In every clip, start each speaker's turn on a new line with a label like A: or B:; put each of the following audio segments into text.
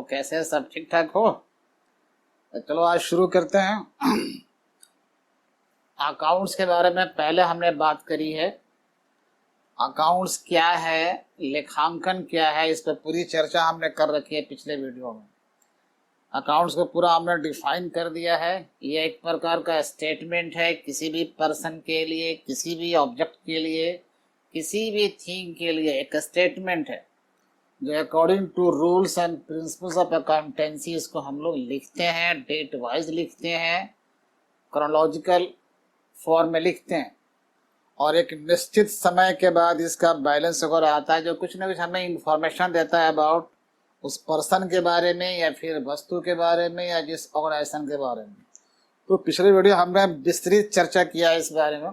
A: कैसे हैं? सब ठीक ठाक हो? तो चलो आज शुरू करते हैं। अकाउंट्स के बारे में पहले हमने बात करी है। अकाउंट्स क्या है, लेखांकन क्या है, इस पर पूरी चर्चा हमने कर रखी है पिछले वीडियो में। अकाउंट्स को पूरा हमने डिफाइन कर दिया है। ये एक प्रकार का स्टेटमेंट है किसी भी पर्सन के लिए, किसी भी ऑब्जेक्ट के लिए, किसी भी थिंग के लिए एक स्टेटमेंट है जो according to rules and principles of accountancy इसको हम लोग लिखते हैं, डेट वाइज लिखते हैं, क्रोनोलॉजिकल फॉर्म में लिखते हैं और एक निश्चित समय के बाद इसका बैलेंस वगैरह आता है जो कुछ ना कुछ हमें इंफॉर्मेशन देता है अबाउट उस पर्सन के बारे में या फिर वस्तु के बारे में या जिस ऑर्गेनाइजेशन के बारे में। तो पिछले वीडियो हमने विस्तृत चर्चा किया है इस बारे में।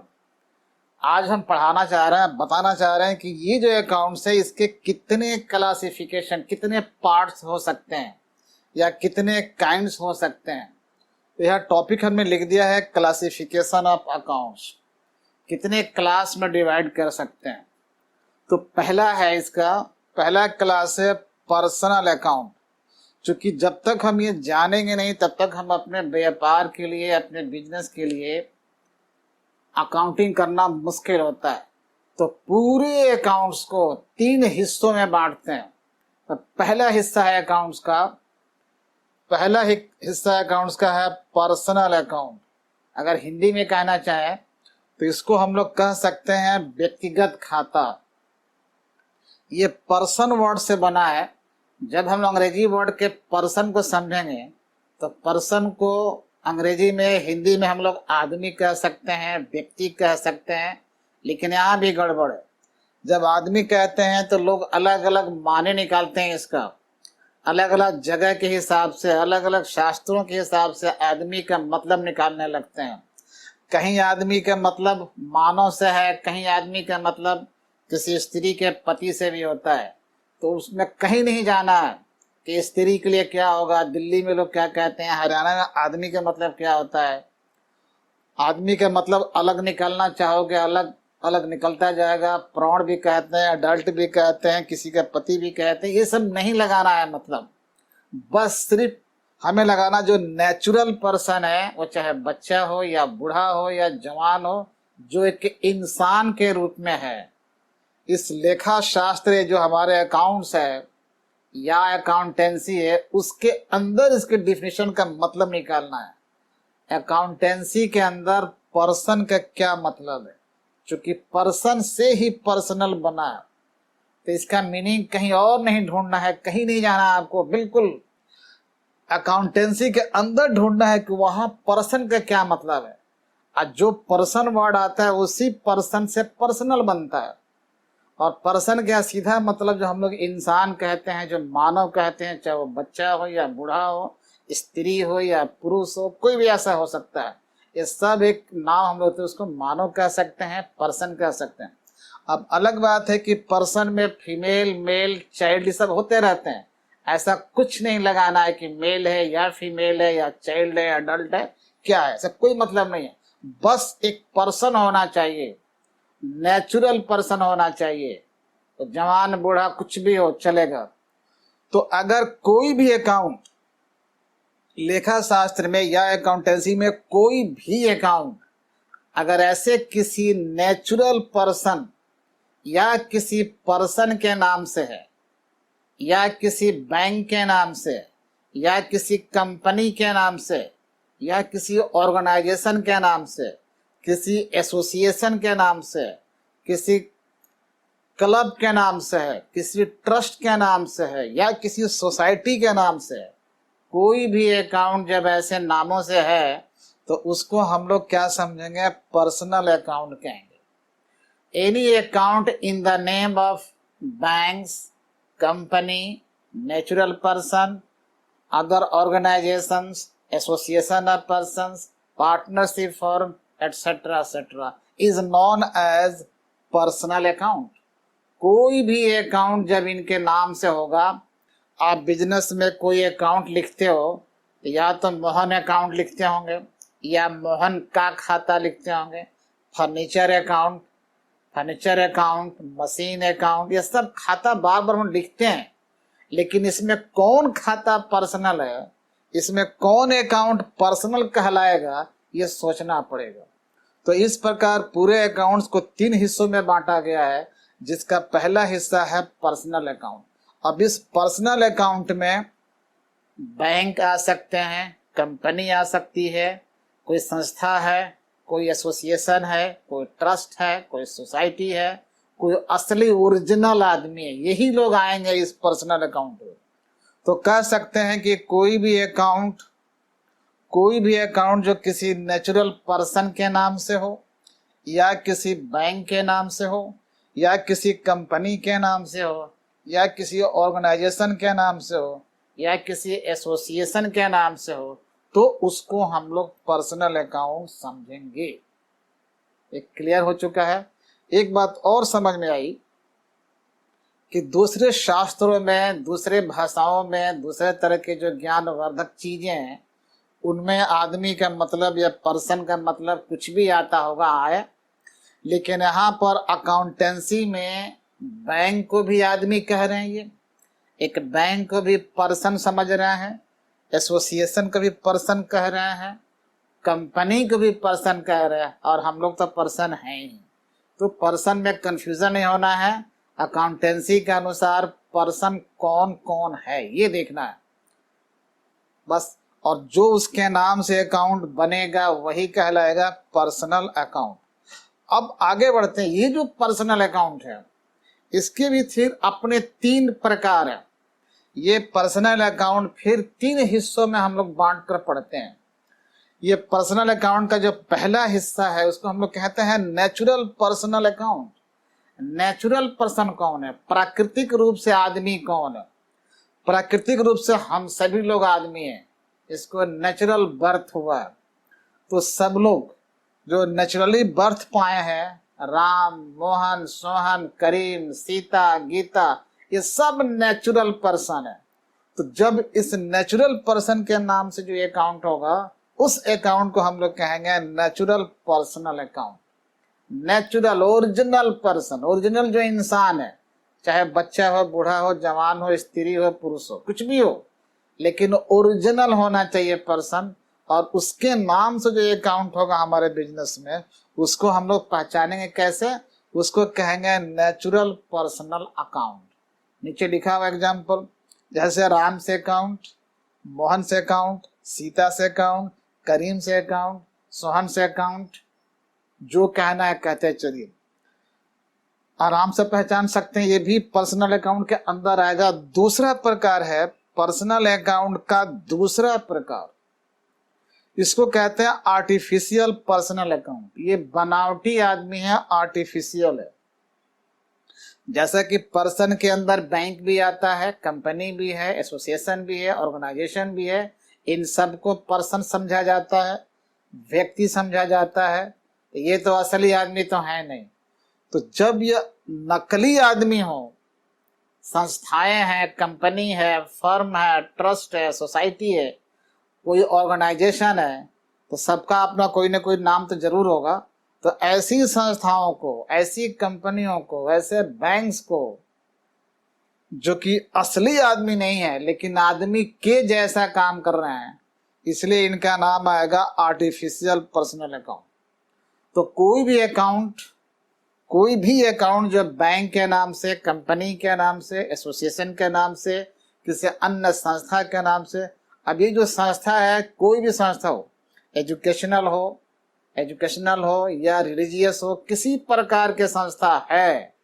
A: आज हम पढ़ाना चाह रहे हैं, बताना चाह रहे हैं कि ये जो अकाउंट्स है इसके कितने क्लासिफिकेशन, कितने पार्ट्स हो सकते हैं या कितने काइंड्स हो सकते हैं। तो यह टॉपिक हमने लिख दिया है क्लासिफिकेशन ऑफ अकाउंट्स, कितने क्लास में डिवाइड कर सकते हैं। तो पहला है, इसका पहला क्लास है पर्सनल अकाउंट। क्योंकि जब तक हम ये जानेंगे नहीं तब तक हम अपने व्यापार के लिए, अपने बिजनेस के लिए अकाउंटिंग करना मुश्किल होता है। तो पूरे अकाउंट्स को 3 हिस्सों में बांटते हैं। तो पहला हिस्सा है अकाउंट्स का, पहला हिस्सा अकाउंट्स का है पर्सनल अकाउंट। अगर हिंदी में कहना चाहे तो इसको हम लोग कह सकते हैं व्यक्तिगत खाता। ये पर्सन वर्ड से बना है। जब हम अंग्रेजी वर्ड के पर्सन को समझेंगे तो पर्सन को अंग्रेजी में, हिंदी में हम लोग आदमी कह सकते हैं, व्यक्ति कह सकते हैं, लेकिन यहाँ भी गड़बड़ है। जब आदमी कहते हैं तो लोग अलग अलग माने निकालते हैं इसका, अलग अलग जगह के हिसाब से, अलग अलग शास्त्रों के हिसाब से आदमी का मतलब निकालने लगते हैं। कहीं आदमी का मतलब मानव से है, कहीं आदमी का मतलब किसी स्त्री के पति से भी होता है। तो उसमें कहीं नहीं जाना है कि स्त्री के लिए क्या होगा, दिल्ली में लोग क्या कहते हैं, हरियाणा में आदमी का मतलब क्या होता है। आदमी का मतलब अलग निकालना चाहोगे अलग अलग निकलता जाएगा। प्रौढ़ भी कहते हैं, अडल्ट भी कहते हैं, किसी का पति भी कहते हैं। ये सब नहीं लगाना है मतलब, बस सिर्फ हमें लगाना जो नेचुरल पर्सन है, वो चाहे बच्चा हो या बूढ़ा हो या जवान हो, जो एक इंसान के रूप में है। इस लेखा शास्त्र जो हमारे अकाउंट्स है या अकाउंटेंसी है, उसके अंदर इसके डिफिनेशन का मतलब निकालना है। अकाउंटेंसी के अंदर पर्सन का क्या मतलब है, क्योंकि पर्सन से ही पर्सनल बना है। तो इसका मीनिंग कहीं और नहीं ढूंढना है, कहीं नहीं जाना है आपको, बिल्कुल अकाउंटेंसी के अंदर ढूंढना है कि वहां पर्सन का क्या मतलब है। और जो पर्सन वर्ड आता है उसी पर्सन से पर्सनल बनता है। और पर्सन का सीधा मतलब जो हम लोग इंसान कहते हैं, जो मानव कहते हैं, चाहे वो बच्चा हो या बूढ़ा हो, स्त्री हो या पुरुष हो, कोई भी ऐसा हो सकता है। ये सब एक नाम हम लोग तो उसको मानव कह सकते हैं, पर्सन कह सकते हैं। अब अलग बात है कि पर्सन में फीमेल, मेल, चाइल्ड ये सब होते रहते हैं। ऐसा कुछ नहीं लगाना है कि मेल है या फीमेल है या चाइल्ड है, अडल्ट है, क्या है, ऐसा कोई मतलब नहीं है। बस एक पर्सन होना चाहिए, नेचुरल पर्सन होना चाहिए। तो जवान बूढ़ा कुछ भी हो चलेगा। तो अगर कोई भी अकाउंट लेखा शास्त्र में या अकाउंटेंसी में, कोई भी अकाउंट अगर ऐसे किसी नेचुरल पर्सन या किसी पर्सन के नाम से है, या किसी बैंक के नाम से, या किसी कंपनी के नाम से, या किसी ऑर्गेनाइजेशन के नाम से, किसी एसोसिएशन के नाम से, किसी क्लब के नाम से है, किसी ट्रस्ट के नाम से है, या किसी सोसाइटी के नाम से है, कोई भी अकाउंट जब ऐसे नामों से है तो उसको हम लोग क्या समझेंगे, पर्सनल अकाउंट कहेंगे। Any account in the name of banks, company, natural person, other organisations, association of persons, partnership firm, etcetera etcetera is known as personal account. कोई भी अकाउंट जब इनके नाम से होगा, आप बिजनेस में कोई अकाउंट लिखते हो तो या तो मोहन अकाउंट लिखते होंगे या मोहन का खाता लिखते होंगे। Furniture account, furniture account, machine account, ये सब खाता बार बार हम लिखते हैं। लेकिन इसमें कौन खाता पर्सनल है, इसमें कौन अकाउंट पर्सनल कहलाएगा, ये सोचना पड़ेगा। तो इस प्रकार पूरे अकाउंट्स को 3 हिस्सों में बांटा गया है, जिसका पहला हिस्सा है पर्सनल अकाउंट। अब इस पर्सनल अकाउंट में बैंक आ सकते हैं, कंपनी आ सकती है, कोई संस्था है, कोई एसोसिएशन है, कोई ट्रस्ट है, कोई सोसाइटी है, कोई असली ओरिजिनल आदमी है, यही लोग आएंगे इस पर्सनल अकाउंट में। तो कह सकते हैं कि कोई भी अकाउंट जो किसी नेचुरल पर्सन के नाम से हो, या किसी बैंक के नाम से हो, या किसी कंपनी के नाम से हो, या किसी ऑर्गेनाइजेशन के नाम से हो, या किसी एसोसिएशन के नाम से हो, तो उसको हम लोग पर्सनल अकाउंट समझेंगे। एक क्लियर हो चुका है। एक बात और समझ में आई कि दूसरे शास्त्रों में, दूसरे भाषाओं में, दूसरे तरह के जो ज्ञानवर्धक चीजें हैं, उनमें आदमी का मतलब या पर्सन का मतलब कुछ भी आता होगा आए, लेकिन यहाँ पर अकाउंटेंसी में बैंक को भी आदमी कह रहे हैं, ये एक बैंक को भी पर्सन समझ रहे हैं, एसोसिएशन को भी पर्सन कह रहे हैं, कंपनी को भी पर्सन कह रहे हैं, और हम लोग तो पर्सन हैं ही। तो पर्सन में कंफ्यूजन नहीं होना है। अकाउंटेंसी के अनुसार पर्सन कौन कौन है ये देखना है बस, और जो उसके नाम से अकाउंट बनेगा वही कहलाएगा पर्सनल अकाउंट। अब आगे बढ़ते हैं। ये जो पर्सनल अकाउंट है, इसके भी फिर अपने 3 प्रकार है। ये पर्सनल अकाउंट फिर 3 हिस्सों में हम लोग बांट कर पढ़ते हैं। ये पर्सनल अकाउंट का जो पहला हिस्सा है उसको हम लोग कहते हैं natural personal account. Natural person कौन है? प्राकृतिक रूप से आदमी कौन है? प्राकृतिक रूप से हम सभी लोग आदमी हैं, इसको नेचुरल बर्थ हुआ है। तो सब लोग जो नेचुरली बर्थ पाए हैं, राम, मोहन, सोहन, करीम, सीता, गीता, ये सब नेचुरल पर्सन है। तो जब इस नेचुरल पर्सन के नाम से जो अकाउंट होगा, उस अकाउंट को हम लोग कहेंगे natural personal account. Natural original person, original जो इंसान है, चाहे बच्चा हो, बूढ़ा हो, जवान हो, स्त्री हो, पुरुष हो, कुछ भी हो, लेकिन ओरिजिनल होना चाहिए पर्सन। और उसके नाम से जो अकाउंट होगा हमारे बिजनेस में, उसको हम लोग पहचानेंगे कैसे? उसको कहेंगे नेचुरल पर्सनल अकाउंट। नीचे लिखा हुआ एग्जाम्पल, जैसे राम से अकाउंट, मोहन से अकाउंट, सीता से अकाउंट, करीम से अकाउंट, सोहन से अकाउंट, जो कहना है कहते चलिए, आराम से पहचान सकते हैं। ये भी पर्सनल अकाउंट के अंदर आएगा। दूसरा प्रकार है पर्सनल अकाउंट का दूसरा प्रकार, इसको कहते हैं आर्टिफिशियल पर्सनल अकाउंट। ये बनावटी आदमी है, आर्टिफिशियल है। जैसा कि पर्सन के अंदर बैंक भी आता है, कंपनी भी है, एसोसिएशन भी है, ऑर्गेनाइजेशन भी है, इन सबको पर्सन समझा जाता है, व्यक्ति समझा जाता है। ये तो असली आदमी तो है नहीं। तो जब ये नकली आदमी हो, संस्थाएं हैं, कंपनी है, फर्म है, ट्रस्ट है, सोसाइटी है, कोई ऑर्गेनाइजेशन है, तो सबका अपना कोई ना कोई नाम तो जरूर होगा। तो ऐसी संस्थाओं को, ऐसी कंपनियों को, ऐसे बैंक्स को जो कि असली आदमी नहीं है लेकिन आदमी के जैसा काम कर रहे हैं, इसलिए इनका नाम आएगा आर्टिफिशियल पर्सनल अकाउंट। तो कोई भी अकाउंट जो बैंक के नाम से, कंपनी के नाम से, एसोसिएशन के नाम से, किसी अन्य संस्था के नाम से, अब ये जो संस्था है, कोई भी संस्था हो, एजुकेशनल हो या रिलीजियस हो, किसी प्रकार के संस्था है,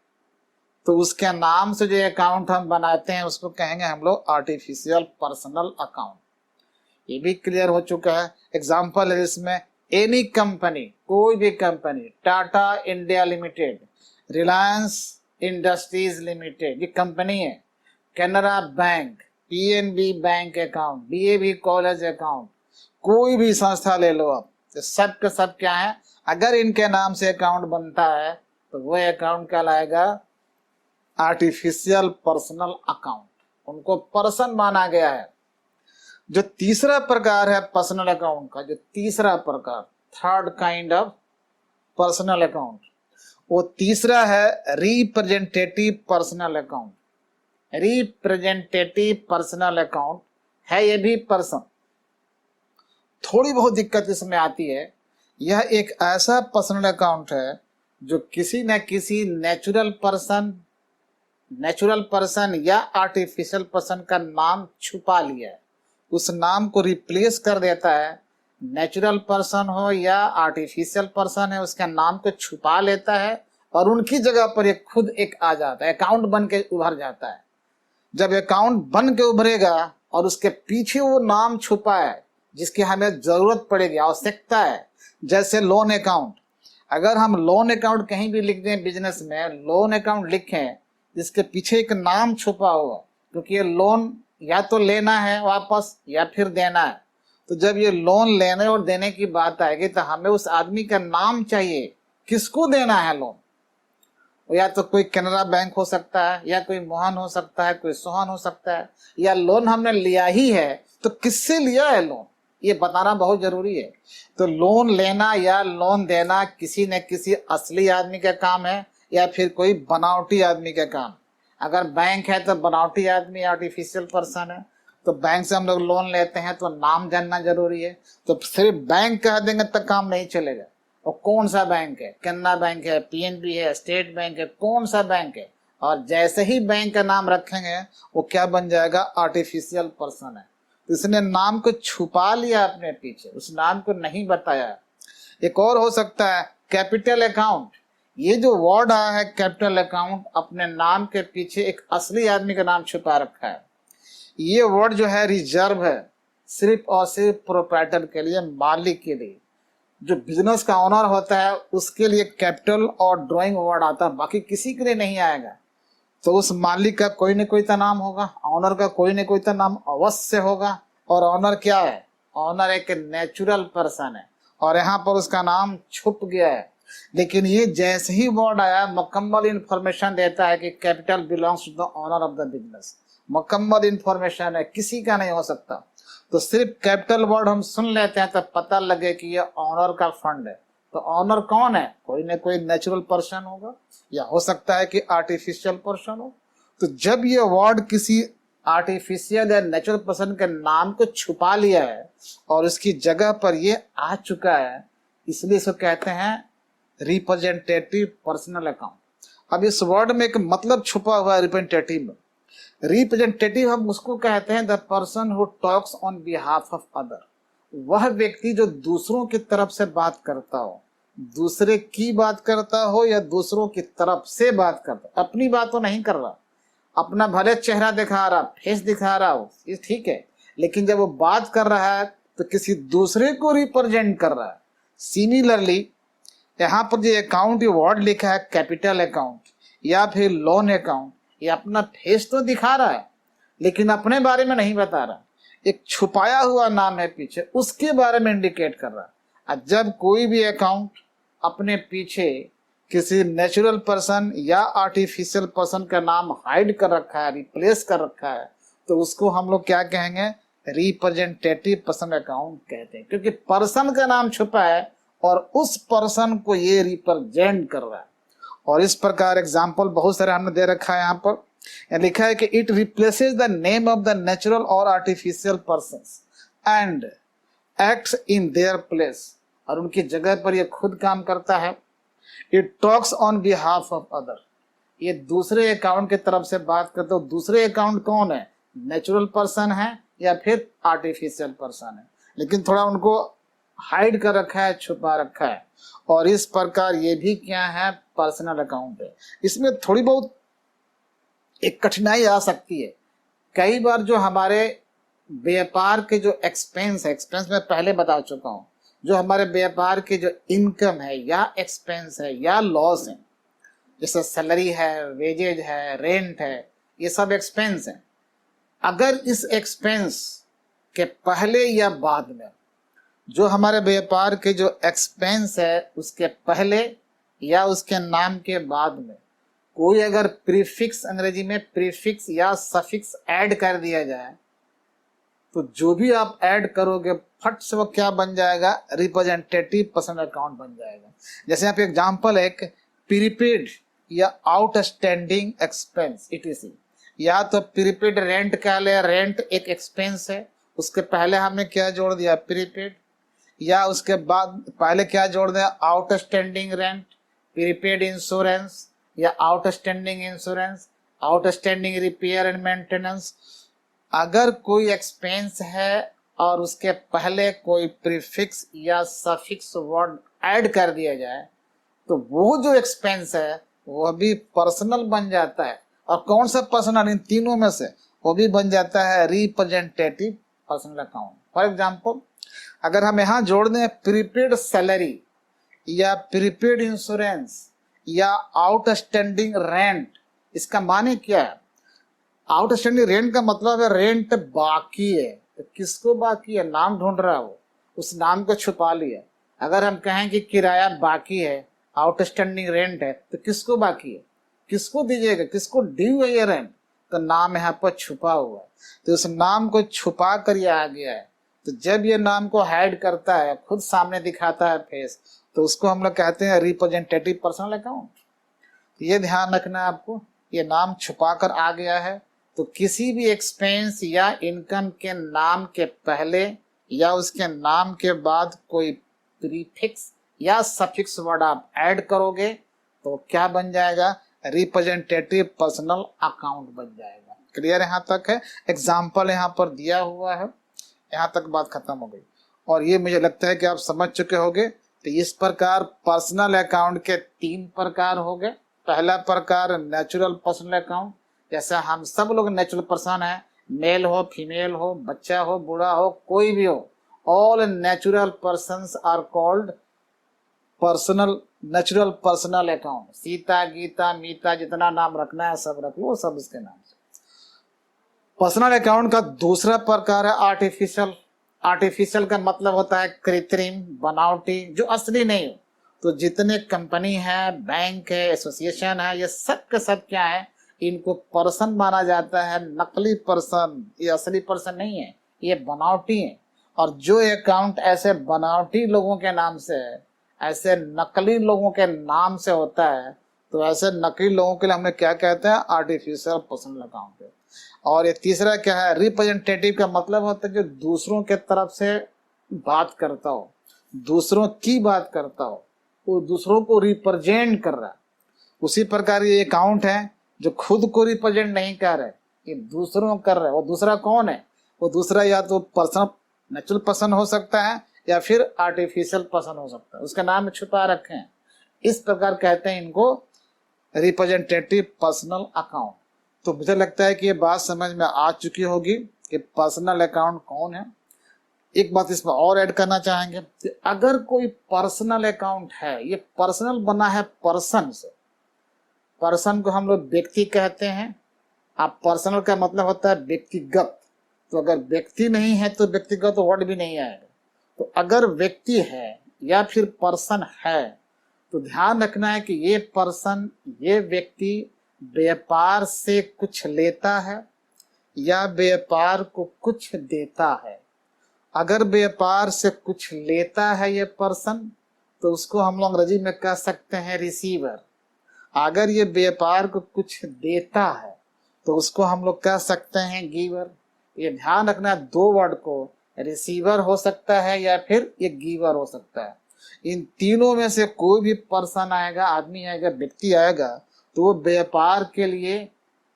A: तो उसके नाम से जो अकाउंट हम बनाते हैं उसको कहेंगे हम लोग आर्टिफिशियल पर्सनल अकाउंट। ये भी क्लियर हो चुका है। एग्जाम्पल है इसमें, एनी कंपनी, कोई भी company, Tata India limited, Reliance industries limited, ये कंपनी है। Canara bank, PNB bank account, DAV college account, कोई भी संस्था ले लो आप, तो सब के सब क्या है, अगर इनके नाम से अकाउंट बनता है तो वो अकाउंट कहलाएगा आर्टिफिशियल पर्सनल अकाउंट। उनको पर्सन माना गया है। जो तीसरा प्रकार है पर्सनल अकाउंट का, जो तीसरा प्रकार, third kind of personal account, वो तीसरा है representative personal account. Representative personal account है, ये भी पर्सन। थोड़ी बहुत दिक्कत इसमें आती है, यह एक ऐसा पर्सनल अकाउंट है जो किसी न किसी नेचुरल पर्सन या आर्टिफिशियल पर्सन का नाम छुपा लिया है, उस नाम को रिप्लेस कर देता है। नेचुरल पर्सन हो या आर्टिफिशियल पर्सन है, उसका नाम को छुपा लेता है और उनकी जगह पर ये खुद एक आ जाता है, अकाउंट बन के उभर जाता है। जब अकाउंट बन के उभरेगा और उसके पीछे वो नाम छुपा है जिसकी हमें जरूरत पड़ेगी, आवश्यकता है, जैसे लोन अकाउंट। अगर हम लोन अकाउंट कहीं भी लिख दें बिजनेस में, लोन अकाउंट लिखें जिसके पीछे एक नाम छुपा हुआ, क्योंकि ये लोन या तो लेना है वापस या फिर देना है। तो जब ये लोन लेने और देने की बात आएगी तो हमें उस आदमी का नाम चाहिए, किसको देना है लोन। या तो कोई कैनरा बैंक हो सकता है, या कोई मोहन हो सकता है, कोई सोहन हो सकता है, या लोन हमने लिया ही है तो किससे लिया है लोन, ये बताना बहुत जरूरी है। तो लोन लेना या लोन देना किसी न किसी असली आदमी का काम है या फिर कोई बनावटी आदमी का काम। अगर बैंक है तो बनावटी आदमी, आर्टिफिशियल पर्सन है। तो बैंक से हम लोग लोन लेते हैं तो नाम जानना जरूरी है। तो सिर्फ बैंक कह देंगे तो काम नहीं चलेगा। और कौन सा बैंक है, केनरा बैंक है, पीएनबी है, स्टेट बैंक है, कौन सा बैंक है। और जैसे ही बैंक का नाम रखेंगे वो क्या बन जाएगा, आर्टिफिशियल पर्सन है। तो इसने नाम को छुपा लिया अपने पीछे, उस नाम को नहीं बताया। एक और हो सकता है कैपिटल अकाउंट। ये जो वर्ड आया है कैपिटल अकाउंट, अपने नाम के पीछे एक असली आदमी का नाम छुपा रखा है। ये वर्ड जो है रिजर्व है, सिर्फ और सिर्फ प्रोप्राइटर के लिए, मालिक के लिए। जो बिजनेस का ओनर होता है उसके लिए कैपिटल और ड्राइंग वर्ड आता है, बाकी किसी के लिए नहीं आएगा। तो उस मालिक का कोई न कोई तो नाम होगा, ऑनर का कोई न कोई तो नाम अवश्य होगा। और ऑनर क्या है, ऑनर एक नेचुरल पर्सन है और यहाँ पर उसका नाम छुप गया है। लेकिन ये जैसे ही वर्ड आया मुकम्मल इंफॉर्मेशन देता है कि capital belongs to the owner of the business. मुकम्मल इंफॉर्मेशन है, किसी का नहीं हो सकता। तो सिर्फ कैपिटल वर्ड हम सुन लेते हैं तो पता लगे कि ये ऑनर का फंड है। तो ऑनर कौन है, कोई न कोई नेचुरल पर्सन होगा या हो सकता है कि आर्टिफिशियल पर्सन हो। तो जब ये वर्ड किसी आर्टिफिशियल या नेचुरल पर्सन के नाम को छुपा लिया है और उसकी जगह पर ये आ चुका है, इसलिए इसको कहते हैं रिप्रेजेंटेटिव पर्सनल अकाउंट। अब इस वर्ड में एक मतलब छुपा हुआ है रिप्रेजेंटेटिव में। रिप्रेजेंटेटिव हम उसको कहते हैं the person who talks on behalf of other, वह व्यक्ति जो दूसरों की तरफ से बात करता हो, दूसरे की बात करता हो या दूसरों की तरफ से बात करता, अपनी बात तो नहीं कर रहा। अपना भले चेहरा दिखा रहा, फेस दिखा रहा हो, ये ठीक है, लेकिन जब वो बात कर रहा है तो किसी दूसरे को रिप्रेजेंट कर रहा है। सिमिलरली यहाँ पर जो अकाउंट, ये वर्ड लिखा है कैपिटल अकाउंट या फिर लोन अकाउंट, ये अपना फेस तो दिखा रहा है लेकिन अपने बारे में नहीं बता रहा। एक छुपाया हुआ नाम है पीछे, उसके बारे में इंडिकेट कर रहा है। जब कोई भी अकाउंट अपने पीछे किसी नेचुरल पर्सन या आर्टिफिशियल पर्सन का नाम हाइड कर रखा है, रिप्लेस कर रखा है, तो उसको हम लोग क्या कहेंगे, रिप्रेजेंटेटिव पर्सन अकाउंट कहते हैं। क्योंकि पर्सन का नाम छुपा है और उस पर्सन को ये रिप्रेजेंट कर रहा है। और इस प्रकार एग्जाम्पल बहुत सारे हमने दे रखा है। यहाँ पर लिखा है कि it replaces the name of the natural और artificial persons and acts in their place, और उनकी जगह पर ये खुद काम करता है। It talks on behalf of other, ये दूसरे अकाउंट की तरफ से बात करते हो। दूसरे अकाउंट कौन है, नेचुरल पर्सन है या फिर आर्टिफिशियल पर्सन है, लेकिन थोड़ा उनको हाइड कर रखा है, छुपा रखा है। और इस प्रकार ये भी क्या है, पर्सनल अकाउंट है। इसमें थोड़ी बहुत एक कठिनाई आ सकती है। कई बार जो हमारे व्यापार के जो एक्सपेंस है, एक्सपेंस में पहले बता चुका हूं, जो हमारे व्यापार के जो इनकम है या एक्सपेंस है या लॉस है, जैसे सैलरी है, वेजेज है, रेंट है, ये सब एक्सपेंस है। अगर इस एक्सपेंस के पहले या बाद में जो हमारे व्यापार के जो एक्सपेंस है उसके पहले या उसके नाम के बाद में कोई अगर प्रीफिक्स, अंग्रेजी में प्रीफिक्स या सफिक्स ऐड कर दिया जाए, तो जो भी आप ऐड करोगे फट से वो क्या बन जाएगा, रिप्रेजेंटेटिव पर्सन अकाउंट बन जाएगा। जैसे यहाँ पे एग्जांपल है, प्रीपेड या आउटस्टैंडिंग एक्सपेंस ETC, या तो प्रीपेड रेंट कह ले, रेंट एक एक्सपेंस है, उसके पहले हमने क्या जोड़ दिया, प्रीपेड, या उसके बाद पहले क्या जोड़ दिया, आउटस्टैंडिंग रेंट, प्रीपेड इंश्योरेंस या outstanding insurance, outstanding repair and maintenance. अगर कोई एक्सपेंस है और उसके पहले कोई प्रीफिक्स या सफिक्स वर्ड ऐड कर दिया जाए तो वो जो एक्सपेंस है वो भी पर्सनल बन जाता है। और कौन सा पर्सनल, इन तीनों में से वो भी बन जाता है representative personal account. For example, अगर हम यहाँ जोड़ दें प्रीपेड सैलरी या प्रीपेड इंश्योरेंस या आउटस्टैंडिंग रेंट, इसका माने क्या है? आउटस्टैंडिंग रेंट का मतलब है रेंट बाकी है, तो किसको बाकी है, नाम ढूंढ रहा है वो, उस नाम को छुपा लिया। अगर हम कहें कि किराया बाकी है, आउटस्टैंडिंग रेंट है, तो किसको बाकी है, किसको दीजिएगा, किसको ड्यू है ये रेंट, तो नाम यहाँ पर छुपा हुआ है, तो उस नाम को छुपा कर ये आ गया है। तो जब ये नाम को हाइड करता है, खुद सामने दिखाता है फेस, तो उसको हम लोग कहते हैं रिप्रेजेंटेटिव पर्सनल अकाउंट। ये ध्यान रखना है आपको, ये नाम छुपा कर आ गया है, तो किसी भी एक्सपेंस या इनकम के नाम के पहले या उसके नाम के बाद कोई प्रीफिक्स या सफिक्स वर्ड आप ऐड करोगे तो क्या बन जाएगा, रिप्रेजेंटेटिव पर्सनल अकाउंट बन जाएगा। क्लियर यहाँ तक है? एग्जाम्पल यहाँ पर दिया हुआ है, यहाँ तक बात खत्म हो गई। और ये मुझे लगता है कि आप समझ चुके होंगे। तो इस प्रकार पर्सनल अकाउंट के 3 प्रकार हो गए। पहला प्रकार नेचुरल पर्सनल अकाउंट, जैसा हम सब लोग नेचुरल पर्सन है, मेल हो फीमेल हो, बच्चा हो बूढ़ा हो, कोई भी हो, all natural persons are called personal natural personal account. Sita Gita Mita जितना नाम रखना है सब रख लो, सब इसके नाम से। पर्सनल अकाउंट का दूसरा प्रकार है आर्टिफिशियल। आर्टिफिशियल का मतलब होता है कृत्रिम, बनावटी, जो असली नहीं हो। तो जितने कंपनी है, बैंक है, एसोसिएशन है, ये सब के सब क्या है, इनको पर्सन माना जाता है, नकली पर्सन, ये असली पर्सन नहीं है, ये बनावटी है। और जो अकाउंट ऐसे बनावटी लोगों के नाम से है, ऐसे नकली लोगों के नाम से होता है, तो ऐसे नकली लोगों के लिए हमें क्या कहते हैं, आर्टिफिशियल पर्सनल अकाउंट है। और ये तीसरा क्या है, रिप्रेजेंटेटिव का मतलब होता है जो दूसरों के तरफ से बात करता हो, दूसरों की बात करता हो, वो दूसरों को रिप्रेजेंट कर रहा है। उसी प्रकार ये अकाउंट है जो खुद को रिप्रेजेंट नहीं कर रहे, ये दूसरों कर रहे। वो दूसरा कौन है, वो दूसरा या तो पर्सन, नेचुरल पर्सन हो सकता है या फिर आर्टिफिशियल पर्सन हो सकता है, उसका नाम छुपा रखे हैं। इस प्रकार कहते हैं इनको रिप्रेजेंटेटिव पर्सनल अकाउंट। तो मुझे लगता है कि ये बात समझ में आ चुकी होगी कि पर्सनल अकाउंट कौन है। एक बात इसमें और ऐड करना चाहेंगे कि अगर कोई पर्सनल अकाउंट है, ये पर्सनल बना है पर्सन से, पर्सन को हम लोग व्यक्ति कहते हैं। आप पर्सनल का मतलब होता है व्यक्तिगत, तो अगर व्यक्ति नहीं है तो व्यक्तिगत वर्ड भी नहीं आएगा। तो अगर व्यक्ति है या फिर पर्सन है तो ध्यान रखना है कि ये पर्सन, ये व्यक्ति व्यापार से कुछ लेता है या व्यापार को कुछ देता है। अगर व्यापार से कुछ लेता है ये पर्सन तो उसको हम लोग अंग्रेजी में कह सकते हैं रिसीवर। अगर ये व्यापार को कुछ देता है तो उसको हम लोग कह सकते हैं गिवर। ये ध्यान रखना, 2 वर्ड को, रिसीवर हो सकता है या फिर ये गिवर हो सकता है। इन तीनों में से कोई भी पर्सन आएगा, आदमी आएगा, व्यक्ति आएगा, तो वो व्यापार के लिए,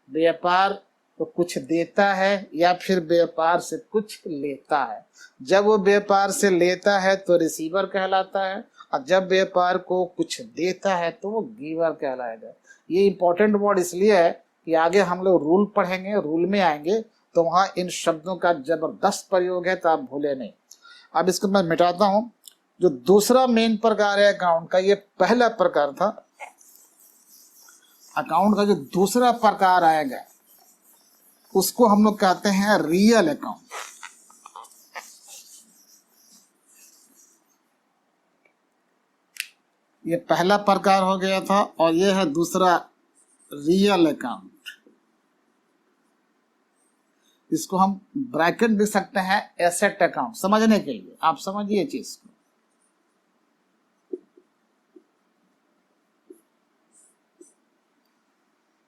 A: व्यापार को कुछ देता है या फिर व्यापार से कुछ लेता है। जब वो व्यापार से लेता है तो रिसीवर कहलाता है, और जब व्यापार को कुछ देता है तो वो गिवर कहलाएगा। ये इंपॉर्टेंट वर्ड इसलिए है कि आगे हम लोग रूल पढ़ेंगे, रूल में आएंगे तो वहाँ इन शब्दों का जबरदस्त प्रयोग है, तो आप भूले नहीं। अब इसको मैं मिटाता हूँ। जो दूसरा मेन प्रकार है अकाउंट का, ये पहला प्रकार था। अकाउंट का जो दूसरा प्रकार आएगा उसको हम लोग कहते हैं रियल अकाउंट। ये पहला प्रकार हो गया था और ये है दूसरा रियल अकाउंट। इसको हम ब्रैकेट भी सकते हैं एसेट अकाउंट, समझने के लिए आप समझिए चीज को।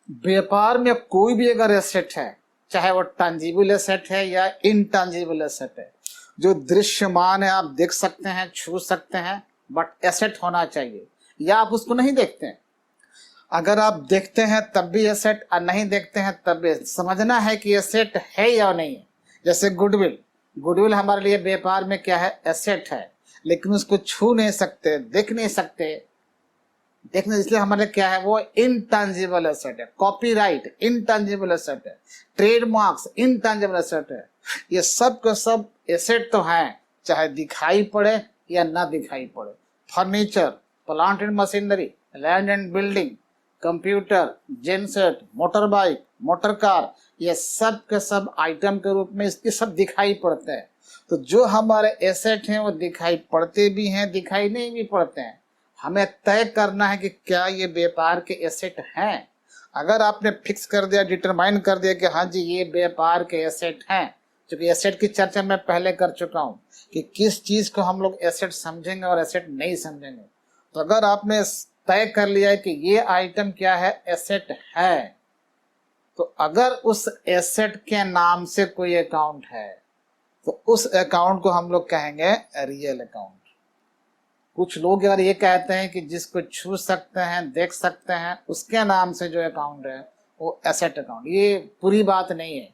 A: व्यापार में कोई भी अगर एसेट है, चाहे वो टैंजिबल एसेट है या इनटैंजिबल एसेट है, जो दृश्यमान है, आप देख सकते हैं, छू सकते हैं, बट एसेट होना चाहिए, या आप उसको नहीं देखते हैं। अगर आप देखते हैं तब भी एसेट और नहीं देखते हैं तब भी, समझना है कि एसेट है या नहीं है। जैसे गुडविल, गुडविल हमारे लिए व्यापार में क्या है, एसेट है, लेकिन उसको छू नहीं सकते, देख नहीं सकते, देखने, इसलिए हमारे क्या है, वो इनटैंजिबल एसेट है। कॉपीराइट इनटैंजिबल एसेट है, ट्रेडमार्क्स इनटैंजिबल एसेट है। ये सब का सब एसेट तो हैं, चाहे दिखाई पड़े या ना दिखाई पड़े। Furniture, plant and machinery, land and building, computer, genset, motor bike, motor car, ये सब के सब आइटम के रूप में इसके सब दिखाई पड़ते हैं। तो जो हमारे एसेट हैं वो दिखाई पड़ते भी हैं, दिखाई नहीं भी पड़ते हैं। हमें तय करना है कि क्या ये व्यापार के एसेट हैं। अगर आपने फिक्स कर दिया, डिटरमाइन कर दिया कि हाँ जी ये व्यापार के एसेट हैं, क्योंकि एसेट की चर्चा मैं पहले कर चुका हूँ कि किस चीज को हम लोग एसेट समझेंगे और एसेट नहीं समझेंगे। तो अगर आपने तय कर लिया है कि ये आइटम क्या है, एसेट है, तो अगर उस एसेट के नाम से कोई अकाउंट है तो उस अकाउंट को हम लोग कहेंगे रियल अकाउंट। कुछ लोग यार ये कहते हैं कि जिसको छू सकते हैं, देख सकते हैं, उसके नाम से जो अकाउंट है वो एसेट अकाउंट। ये पूरी बात नहीं है।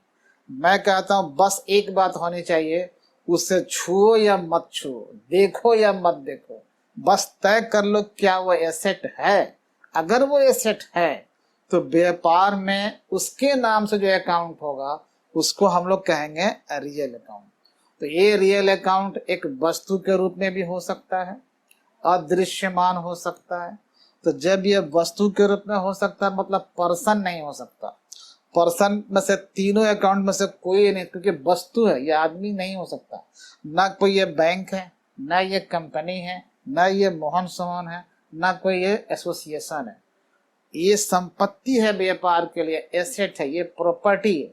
A: मैं कहता हूं बस एक बात होनी चाहिए, उससे छुओ या मत छुओ, देखो या मत देखो, बस तय कर लो क्या वो एसेट है। अगर वो एसेट है तो व्यापार में उसके नाम से जो अकाउंट होगा उसको हम लोग कहेंगे रियल अकाउंट। तो ये रियल अकाउंट एक वस्तु के रूप में भी हो सकता है, अदृश्यमान हो सकता है। तो जब ये वस्तु के रूप में हो सकता है, मतलब पर्सन नहीं हो सकता। पर्सन में से तीनों अकाउंट में से कोई नहीं, क्योंकि वस्तु है, ये आदमी नहीं हो सकता। ना कोई ये बैंक है, ना ये कंपनी है, ना ये मोहन सोहन है, ना कोई ये एसोसिएशन है। ये संपत्ति है व्यापार के लिए, एसेट है, ये प्रॉपर्टी है।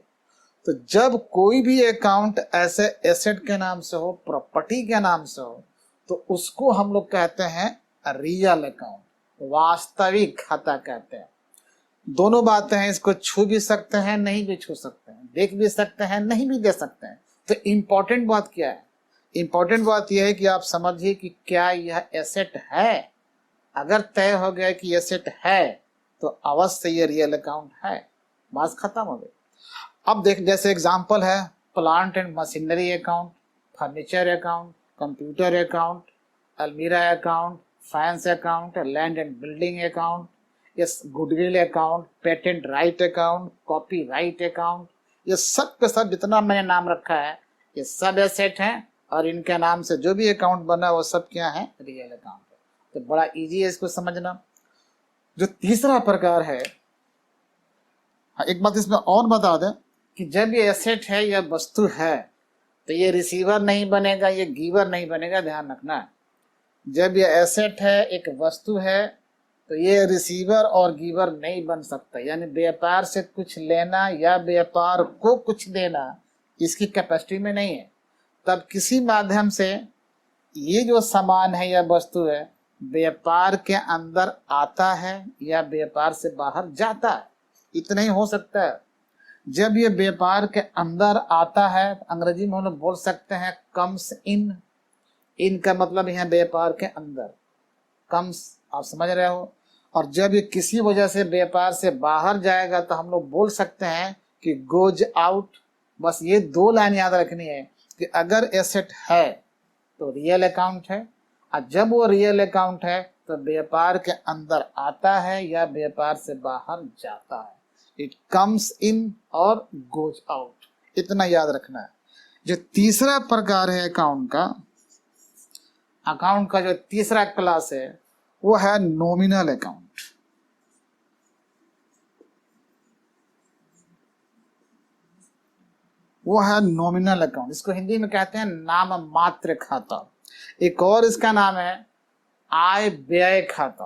A: तो जब कोई भी अकाउंट ऐसे एसेट के नाम से हो, प्रॉपर्टी के नाम से हो, तो उसको हम लोग कहते हैं रियल अकाउंट, वास्तविक खाता कहते हैं। दोनों बातें हैं, इसको छू भी सकते हैं, नहीं भी छू सकते हैं, देख भी सकते हैं, नहीं भी देख सकते हैं। तो इम्पोर्टेंट बात क्या है? इम्पोर्टेंट बात यह है कि आप समझिए कि क्या यह एसेट है। अगर तय हो गया कि एसेट है तो अवश्य ये रियल अकाउंट है, बात खत्म हो गई। अब देख, जैसे एग्जांपल है plant and machinery account, furniture account, computer account, अलमीरा account, finance account, land and building account, yes, goodwill account, patent right account, copy right account, ये सब के सब जितना मैंने नाम रखा है ये सब एसेट हैं, और इनके नाम से जो भी अकाउंट बना वो सब क्या है, रियल अकाउंट है। तो बड़ा इजी है इसको समझना। जो तीसरा प्रकार है, एक बात इसमें और बता दें कि जब ये एसेट है या वस्तु है तो ये रिसीवर नहीं बनेगा, ये गिवर नहीं बनेगा, ध्यान रखना है। जब ये एसेट है, एक वस्तु है, तो ये रिसीवर और गिवर नहीं बन सकता, यानी व्यापार से कुछ लेना या व्यापार को कुछ देना इसकी कैपेसिटी में नहीं है। तब किसी माध्यम से ये जो सामान है या वस्तु है व्यापार के अंदर आता है या व्यापार से बाहर जाता है, इतना ही हो सकता है। जब ये व्यापार के अंदर आता है, अंग्रेजी में हम लोग बोल सकते हैं कम्स इन। इन का मतलब यहाँ व्यापार के अंदर, कम्स, आप समझ रहे हो। और जब ये किसी वजह से व्यापार से बाहर जाएगा तो हम लोग बोल सकते हैं कि गोज आउट। बस ये दो लाइन याद रखनी है कि अगर एसेट है तो रियल अकाउंट है, और जब वो रियल अकाउंट है तो व्यापार के अंदर आता है या व्यापार से बाहर जाता है। इट कम्स इन और गोज आउट, इतना याद रखना है। जो तीसरा प्रकार है अकाउंट का जो तीसरा क्लास है वो है नॉमिनल अकाउंट। वो है नॉमिनल अकाउंट, इसको हिंदी में कहते हैं नाम मात्र खाता। एक और इसका नाम है आय व्यय खाता।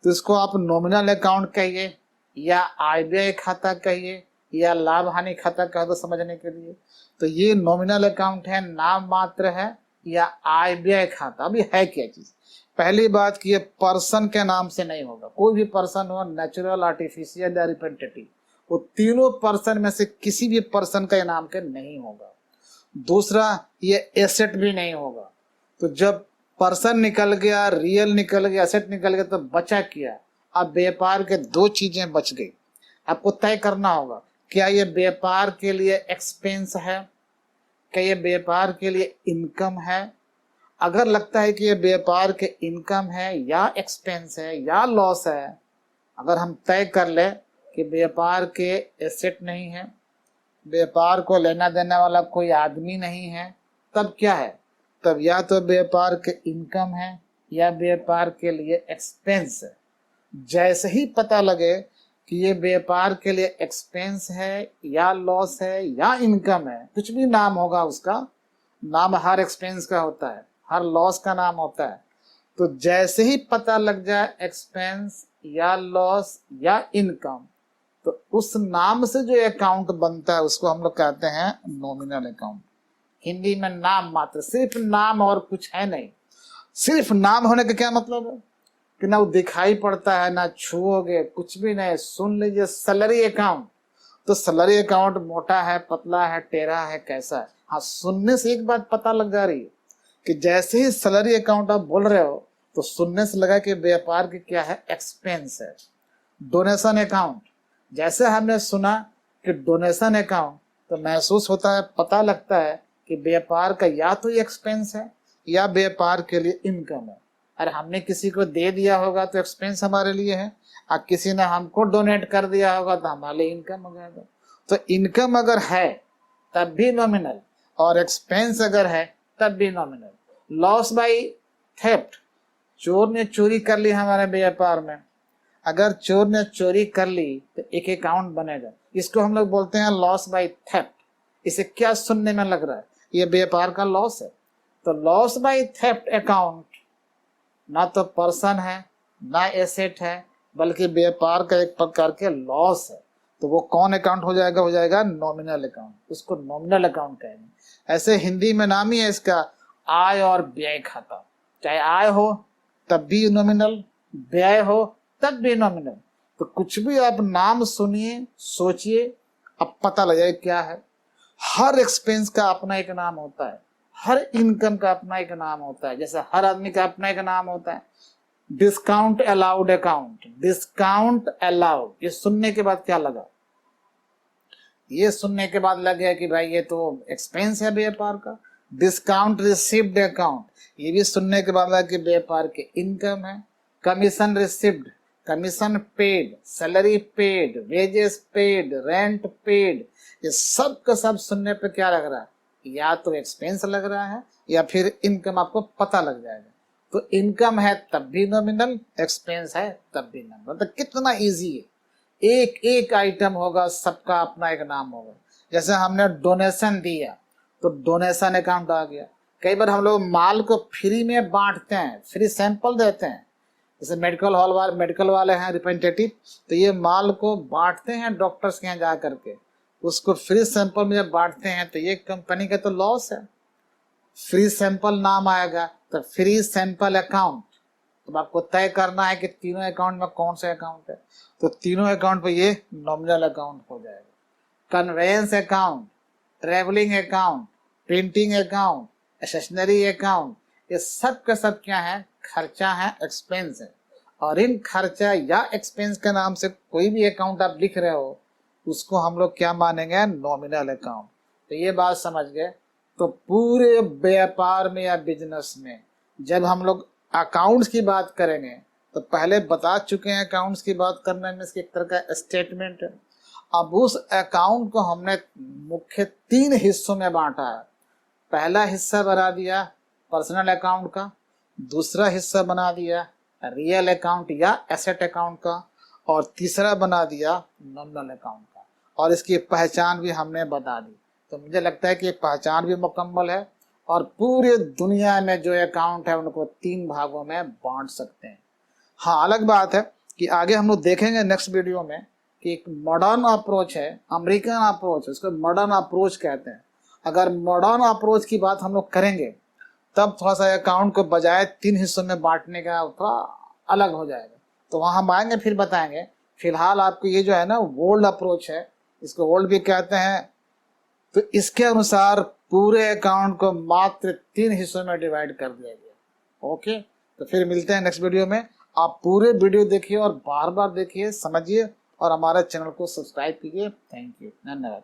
A: तो इसको आप नॉमिनल अकाउंट कहिए या आय व्यय खाता कहिए या लाभ हानि खाता कह दो समझने के लिए। तो ये नॉमिनल अकाउंट है, नाम मात्र है, या आय व्यय खाता। अभी है क्या चीज, पहली बात कि ये पर्सन के नाम से नहीं होगा, कोई भी पर्सन हो, नेचुरल, आर्टिफिशियल या रिप्रेजेंटेटिव, वो तीनों पर्सन में से किसी भी पर्सन का नाम के नहीं होगा। दूसरा, ये एसेट भी नहीं होगा। तो जब पर्सन निकल गया, रियल निकल गया, एसेट निकल गया, तो बचा क्या? अब व्यापार के दो चीजें बच गई। आपको तय करना होगा, क्या ये व्यापार के लिए एक्सपेंस है, क्या ये व्यापार के लिए इनकम है। अगर लगता है कि ये व्यापार के इनकम है या एक्सपेंस है या लॉस है, अगर हम तय कर ले कि व्यापार के एसेट नहीं है, व्यापार को लेना देने वाला कोई आदमी नहीं है, तब क्या है? तब या तो व्यापार के इनकम है या व्यापार के लिए एक्सपेंस है। जैसे ही पता लगे कि ये व्यापार के लिए एक्सपेंस है या लॉस है या इनकम है, कुछ भी नाम होगा, उसका नाम हर एक्सपेंस का होता है, हर लॉस का नाम होता है। तो जैसे ही पता लग जाए एक्सपेंस या लॉस या इनकम, तो उस नाम से जो अकाउंट बनता है उसको हम लोग कहते हैं नॉमिनल अकाउंट। हिंदी में नाम मात्र, सिर्फ नाम और कुछ है नहीं। सिर्फ नाम होने का क्या मतलब है कि ना वो दिखाई पड़ता है, ना छुओगे, कुछ भी नहीं। सुन लीजिए सैलरी अकाउंट, तो सैलरी अकाउंट मोटा है, पतला है, टेढ़ा है, कैसा है? हाँ, सुनने से एक बात पता लग जा रही है कि जैसे ही सैलरी अकाउंट आप बोल रहे हो तो सुनने से लगा कि व्यापार की क्या है, एक्सपेंस है। डोनेशन अकाउंट, जैसे हमने सुना कि डोनेशन अकाउंट, तो महसूस होता है, पता लगता है कि व्यापार का या तो एक्सपेंस है या व्यापार के लिए इनकम है। अरे हमने किसी को दे दिया होगा तो एक्सपेंस हमारे लिए है, और किसी ने हमको डोनेट कर दिया होगा तो हमारे लिए इनकम हो जाएगा। तो इनकम अगर है तब भी नॉमिनल, और एक्सपेंस अगर है तब भी नॉमिनल। लॉस बाय थेफ्ट, चोर ने चोरी कर ली हमारे व्यापार में, अगर चोर ने चोरी कर ली तो एक अकाउंट बनेगा, इसको हम लोग बोलते हैं लॉस बाय थेफ्ट। इसे क्या सुनने में लग रहा है? ये व्यापार का लॉस है। तो लॉस बाय थेफ्ट अकाउंट ना तो पर्सन है ना एसेट है, बल्कि व्यापार का एक प्रकार के लॉस है। तो वो कौन अकाउंट हो जाएगा? हो जाएगा नॉमिनल अकाउंट, उसको नॉमिनल अकाउंट कहेंगे। ऐसे हिंदी में नाम ही है इसका आय और व्यय खाता। चाहे आय हो तब भी नॉमिनल, व्यय हो तब भी नॉमिनल। तो कुछ भी आप नाम सुनिए, सोचिए, अब पता लग जाए क्या है। हर एक्सपेंस का अपना एक नाम होता है, हर इनकम का अपना एक नाम होता है, जैसे हर आदमी का अपना एक नाम होता है। Discount allowed account, discount allowed, ये सुनने के बाद क्या लगा? ये सुनने के बाद लग गया कि भाई ये तो एक्सपेंस है व्यापार का। डिस्काउंट रिसीव्ड अकाउंट, ये भी सुनने के बाद लगा कि व्यापार के इनकम है। Commission received, commission paid, salary paid, wages paid, rent paid, ये सब का सब सुनने पे क्या लग रहा है? या तो एक्सपेंस लग रहा है या फिर इनकम आपको पता लग जाएगा। तो इनकम है तब भी नॉमिनल, एक्सपेंस है तब भी नॉमिनल। तो कितना इजी है, एक एक आइटम होगा, सबका अपना एक नाम होगा। जैसे हमने डोनेशन दिया तो डोनेशन अकाउंट आ गया। कई बार हम लोग माल को फ्री में बांटते हैं, फ्री सैंपल देते हैं, जैसे मेडिकल वाले हैं रिप्रेजेंटेटिव, तो ये माल को बांटते हैं डॉक्टर्स के यहाँ जा करके, उसको फ्री सैंपल में जब बांटते हैं तो ये कंपनी का तो लॉस है। फ्री सैंपल नाम आएगा तो फ्री सैंपल अकाउंट। तो आपको तय करना है कि तीनों अकाउंट में कौन सा अकाउंट है, तो तीनों अकाउंट पे ये नॉमिनल अकाउंट हो जाएगा। Conveyance account, travelling account, printing account, stationery account, ये सब का सब क्या है? खर्चा है, एक्सपेंस है। और इन खर्चा या एक्सपेंस के नाम से कोई भी अकाउंट आप लिख रहे हो उसको हम लोग क्या मानेंगे? Nominal account. तो ये बात समझ गए। तो पूरे व्यापार में या बिजनेस में जब हम लोग अकाउंट्स की बात करेंगे, तो पहले बता चुके हैं अकाउंट्स की बात करने में इसकी एक तरह का स्टेटमेंट है। अब उस अकाउंट को हमने मुख्य 3 हिस्सों में बांटा है। पहला हिस्सा बना दिया पर्सनल अकाउंट का, दूसरा हिस्सा बना दिया रियल अकाउंट या एसेट अकाउंट का, और तीसरा बना दिया नॉमिनल अकाउंट का। और इसकी पहचान भी हमने बता दी। तो मुझे लगता है कि पहचान भी मुकम्मल है, और पूरे दुनिया में जो अकाउंट है उनको 3 भागों में बांट सकते हैं। हाँ, अलग बात है कि आगे हम लोग देखेंगे नेक्स्ट वीडियो में कि एक मॉडर्न अप्रोच है, अमेरिकन अप्रोच, उसको मॉडर्न अप्रोच कहते हैं। अगर मॉडर्न अप्रोच की बात हम लोग करेंगे तब थोड़ा सा अकाउंट को बजाय 3 हिस्सों में बांटने का थोड़ा अलग हो जाएगा। तो वहाँ हम आएंगे फिर बताएंगे। फिलहाल आपको ये जो है ना ओल्ड अप्रोच है, इसको ओल्ड भी कहते हैं। तो इसके अनुसार पूरे अकाउंट को मात्र 3 हिस्सों में डिवाइड कर दिया गया। ओके, तो फिर मिलते हैं नेक्स्ट वीडियो में। आप पूरे वीडियो देखिए और बार बार देखिए, समझिए और हमारे चैनल को सब्सक्राइब कीजिए। थैंक यू, धन्यवाद।